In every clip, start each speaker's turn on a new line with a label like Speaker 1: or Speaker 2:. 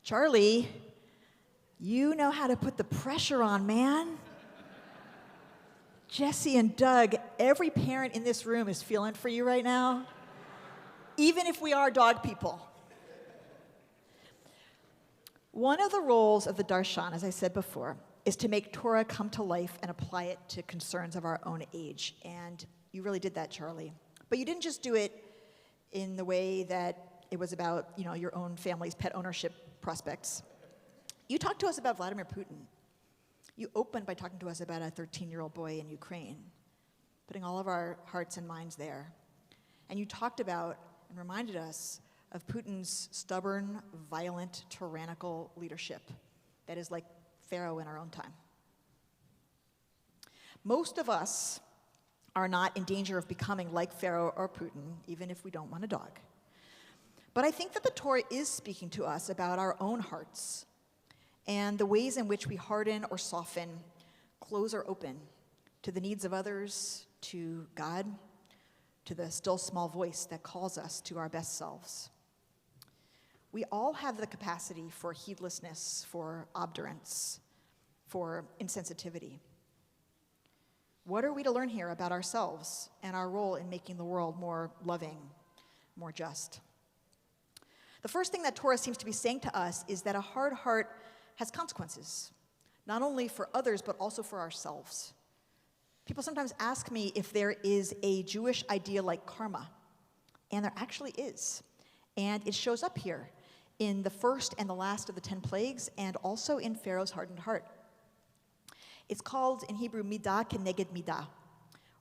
Speaker 1: Charlie, you know how to put the pressure on, man. Jesse and Doug, every parent in this room is feeling for you right now, even if we are dog people. One of the roles of the darshan, as I said before, is to make Torah come to life and apply it to concerns of our own age. And you really did that, Charlie. But you didn't just do it in the way that it was about, your own family's pet ownership prospects. You talked to us about Vladimir Putin. You opened by talking to us about a 13-year-old boy in Ukraine, putting all of our hearts and minds there. And you talked about and reminded us of Putin's stubborn, violent, tyrannical leadership that is like Pharaoh in our own time. Most of us are not in danger of becoming like Pharaoh or Putin, even if we don't want a dog. But I think that the Torah is speaking to us about our own hearts and the ways in which we harden or soften, close or open to the needs of others, to God, to the still small voice that calls us to our best selves. We all have the capacity for heedlessness, for obdurance, for insensitivity. What are we to learn here about ourselves and our role in making the world more loving, more just? The first thing that Torah seems to be saying to us is that a hard heart has consequences, not only for others, but also for ourselves. People sometimes ask me if there is a Jewish idea like karma, and there actually is. And it shows up here in the first and the last of the 10 plagues, and also in Pharaoh's hardened heart. It's called, in Hebrew, midah keneged midah,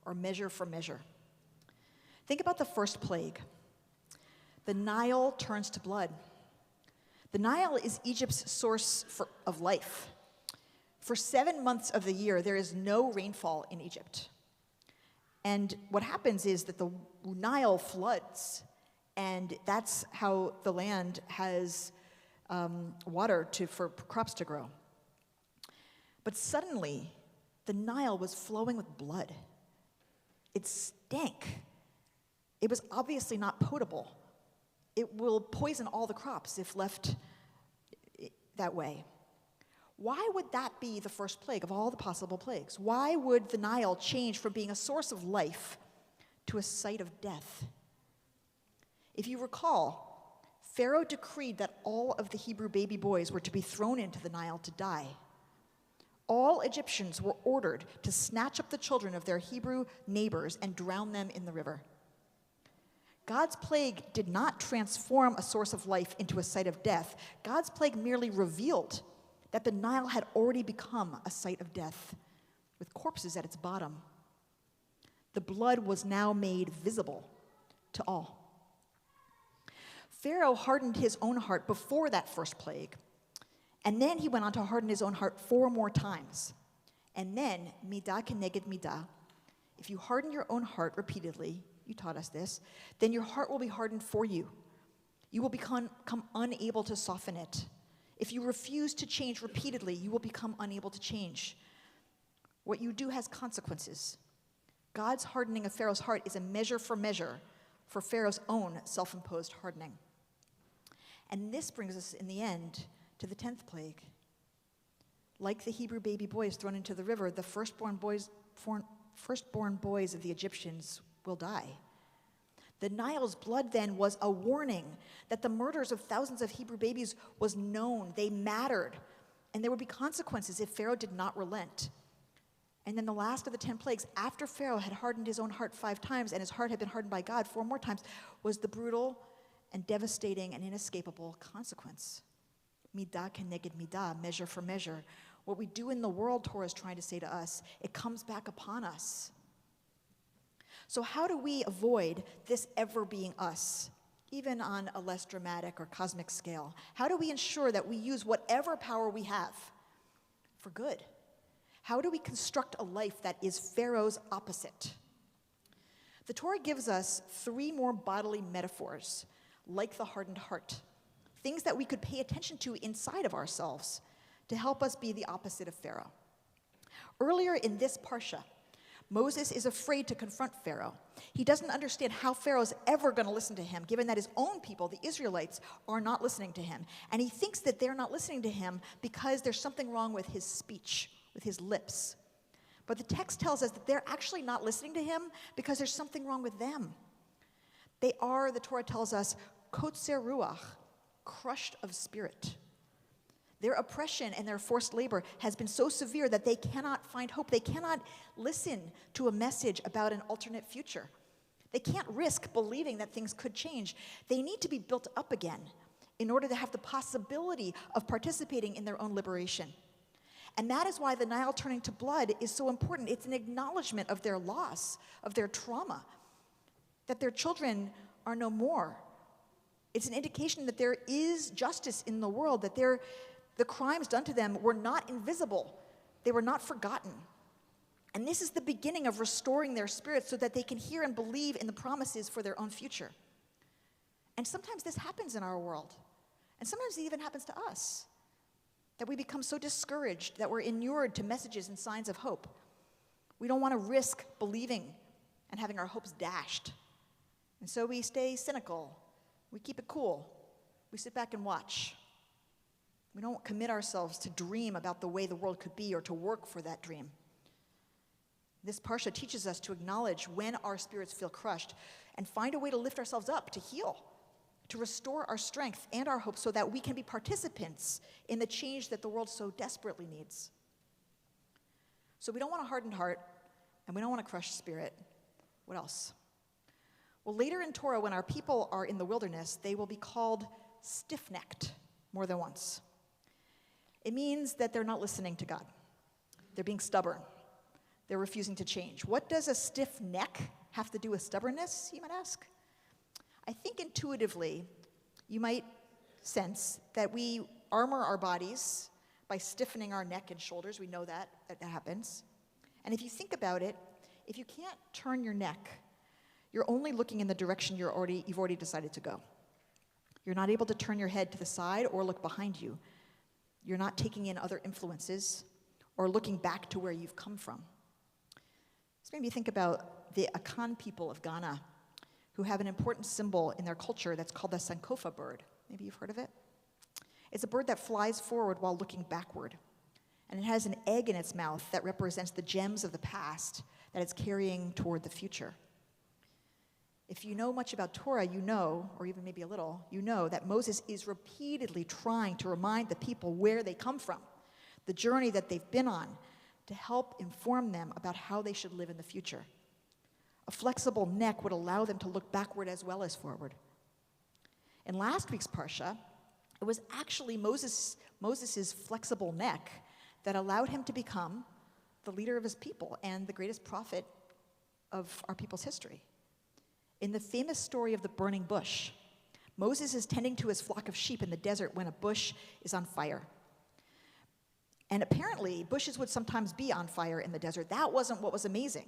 Speaker 1: or measure for measure. Think about the first plague. The Nile turns to blood. The Nile is Egypt's source of life. For 7 months of the year, there is no rainfall in Egypt. And what happens is that the Nile floods, and that's how the land has water for crops to grow. But suddenly, the Nile was flowing with blood. It stank. It was obviously not potable. It will poison all the crops if left that way. Why would that be the first plague of all the possible plagues? Why would the Nile change from being a source of life to a site of death? If you recall, Pharaoh decreed that all of the Hebrew baby boys were to be thrown into the Nile to die. All Egyptians were ordered to snatch up the children of their Hebrew neighbors and drown them in the river. God's plague did not transform a source of life into a site of death. God's plague merely revealed that the Nile had already become a site of death, with corpses at its bottom. The blood was now made visible to all. Pharaoh hardened his own heart before that first plague, and then he went on to harden his own heart 4 more times. And then, midah keneged midah, if you harden your own heart repeatedly, you taught us this, then your heart will be hardened for you. You will become unable to soften it. If you refuse to change repeatedly, you will become unable to change. What you do has consequences. God's hardening of Pharaoh's heart is a measure for Pharaoh's own self-imposed hardening. And this brings us, in the end, to the 10th plague. Like the Hebrew baby boys thrown into the river, the firstborn boys of the Egyptians will die. The Nile's blood then was a warning that the murders of thousands of Hebrew babies was known, they mattered, and there would be consequences if Pharaoh did not relent. And then the last of the 10 plagues, after Pharaoh had hardened his own heart 5 times and his heart had been hardened by God 4 more times, was the brutal and devastating and inescapable consequence. Midah keneged midah, measure for measure. What we do in the world, Torah is trying to say to us, it comes back upon us. So how do we avoid this ever being us, even on a less dramatic or cosmic scale? How do we ensure that we use whatever power we have for good? How do we construct a life that is Pharaoh's opposite? The Torah gives us 3 more bodily metaphors, like the hardened heart, things that we could pay attention to inside of ourselves to help us be the opposite of Pharaoh. Earlier in this parsha, Moses is afraid to confront Pharaoh. He doesn't understand how Pharaoh's ever going to listen to him, given that his own people, the Israelites, are not listening to him. And he thinks that they're not listening to him because there's something wrong with his speech, with his lips. But the text tells us that they're actually not listening to him because there's something wrong with them. They are, the Torah tells us, kotzer ruach, crushed of spirit. Their oppression and their forced labor has been so severe that they cannot find hope. They cannot listen to a message about an alternate future. They can't risk believing that things could change. They need to be built up again in order to have the possibility of participating in their own liberation. And that is why the Nile turning to blood is so important. It's an acknowledgement of their loss, of their trauma, that their children are no more. It's an indication that there is justice in the world, that the crimes done to them were not invisible. They were not forgotten. And this is the beginning of restoring their spirits so that they can hear and believe in the promises for their own future. And sometimes this happens in our world. And sometimes it even happens to us. That we become so discouraged that we're inured to messages and signs of hope. We don't want to risk believing and having our hopes dashed. And so we stay cynical. We keep it cool. We sit back and watch. We don't commit ourselves to dream about the way the world could be or to work for that dream. This parsha teaches us to acknowledge when our spirits feel crushed and find a way to lift ourselves up, to heal, to restore our strength and our hope so that we can be participants in the change that the world so desperately needs. So we don't want a hardened heart, and we don't want a crushed spirit. What else? Well, later in Torah, when our people are in the wilderness, they will be called stiff-necked more than once. It means that they're not listening to God. They're being stubborn. They're refusing to change. What does a stiff neck have to do with stubbornness, you might ask? I think intuitively, you might sense that we armor our bodies by stiffening our neck and shoulders. We know that happens. And if you think about it, if you can't turn your neck, you're only looking in the direction you've already decided to go. You're not able to turn your head to the side or look behind you. You're not taking in other influences or looking back to where you've come from. This made me think about the Akan people of Ghana, who have an important symbol in their culture that's called the Sankofa bird. Maybe you've heard of it. It's a bird that flies forward while looking backward. And it has an egg in its mouth that represents the gems of the past that it's carrying toward the future. If you know much about Torah, you know, or even maybe a little, you know that Moses is repeatedly trying to remind the people where they come from, the journey that they've been on, to help inform them about how they should live in the future. A flexible neck would allow them to look backward as well as forward. In last week's parsha, it was actually Moses' flexible neck that allowed him to become the leader of his people and the greatest prophet of our people's history. In the famous story of the burning bush, Moses is tending to his flock of sheep in the desert when a bush is on fire. And apparently, bushes would sometimes be on fire in the desert. That wasn't what was amazing.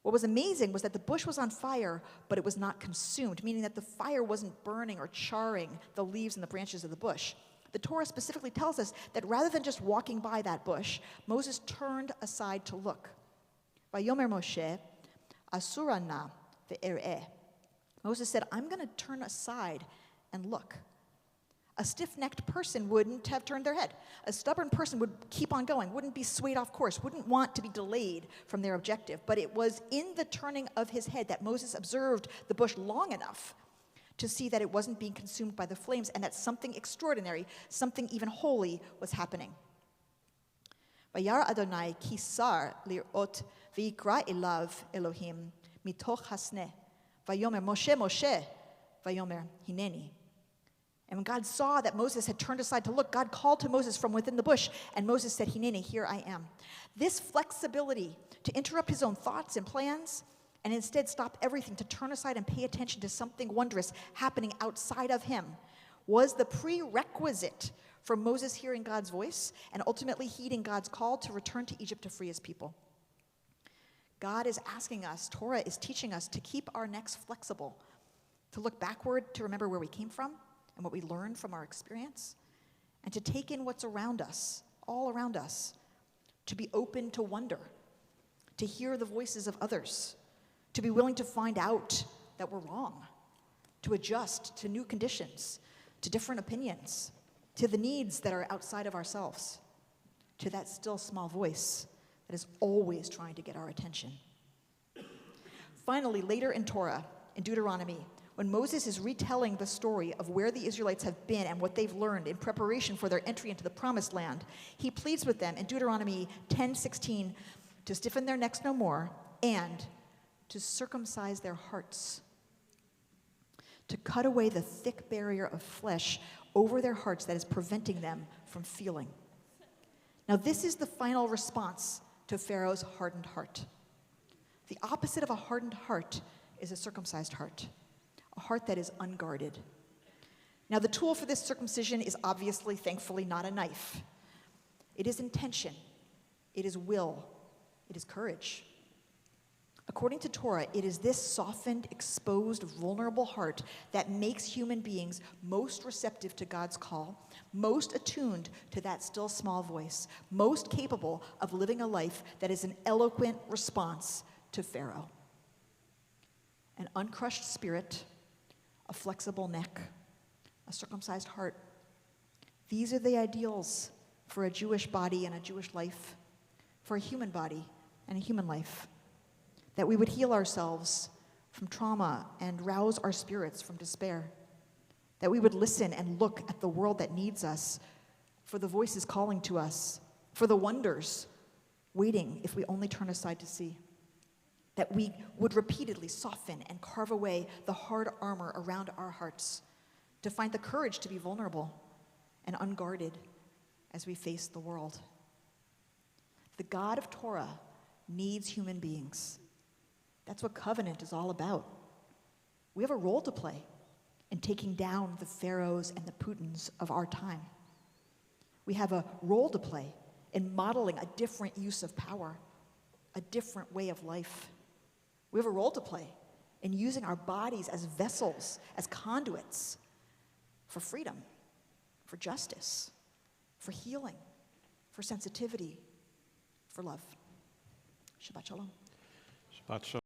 Speaker 1: What was amazing was that the bush was on fire, but it was not consumed, meaning that the fire wasn't burning or charring the leaves and the branches of the bush. The Torah specifically tells us that rather than just walking by that bush, Moses turned aside to look. Vayomer Moshe, asura na ve'ereh. Moses said, I'm going to turn aside and look. A stiff-necked person wouldn't have turned their head. A stubborn person would keep on going, wouldn't be swayed off course, wouldn't want to be delayed from their objective. But it was in the turning of his head that Moses observed the bush long enough to see that it wasn't being consumed by the flames and that something extraordinary, something even holy was happening. Vayar Adonai kisar lirot v'yikra elav Elohim mitoch hasneh vayomer Moshe Moshe vayomer hineni. And when God saw that Moses had turned aside to look, God called to Moses from within the bush, and Moses said, Hineni, here I am. This flexibility to interrupt his own thoughts and plans and instead stop everything to turn aside and pay attention to something wondrous happening outside of him was the prerequisite for Moses hearing God's voice and ultimately heeding God's call to return to Egypt to free his people. God is asking us, Torah is teaching us to keep our necks flexible, to look backward to remember where we came from and what we learned from our experience, and to take in what's around us, all around us, to be open to wonder, to hear the voices of others, to be willing to find out that we're wrong, to adjust to new conditions, to different opinions, to the needs that are outside of ourselves, to that still small voice that is always trying to get our attention. Finally, later in Torah, in Deuteronomy, when Moses is retelling the story of where the Israelites have been and what they've learned in preparation for their entry into the promised land, he pleads with them in Deuteronomy 10:16 to stiffen their necks no more and to circumcise their hearts, to cut away the thick barrier of flesh over their hearts that is preventing them from feeling. Now, this is the final response to Pharaoh's hardened heart. The opposite of a hardened heart is a circumcised heart, a heart that is unguarded. Now, the tool for this circumcision is obviously, thankfully, not a knife. It is intention, it is will, it is courage. According to Torah, it is this softened, exposed, vulnerable heart that makes human beings most receptive to God's call, most attuned to that still small voice, most capable of living a life that is an eloquent response to Pharaoh. An uncrushed spirit, a flexible neck, a circumcised heart. These are the ideals for a Jewish body and a Jewish life, for a human body and a human life. That we would heal ourselves from trauma and rouse our spirits from despair. That we would listen and look at the world that needs us, for the voices calling to us, for the wonders waiting if we only turn aside to see. That we would repeatedly soften and carve away the hard armor around our hearts, to find the courage to be vulnerable and unguarded as we face the world. The God of Torah needs human beings. That's what covenant is all about. We have a role to play in taking down the pharaohs and the Putins of our time. We have a role to play in modeling a different use of power, a different way of life. We have a role to play in using our bodies as vessels, as conduits for freedom, for justice, for healing, for sensitivity, for love. Shabbat shalom.
Speaker 2: Shabbat shalom.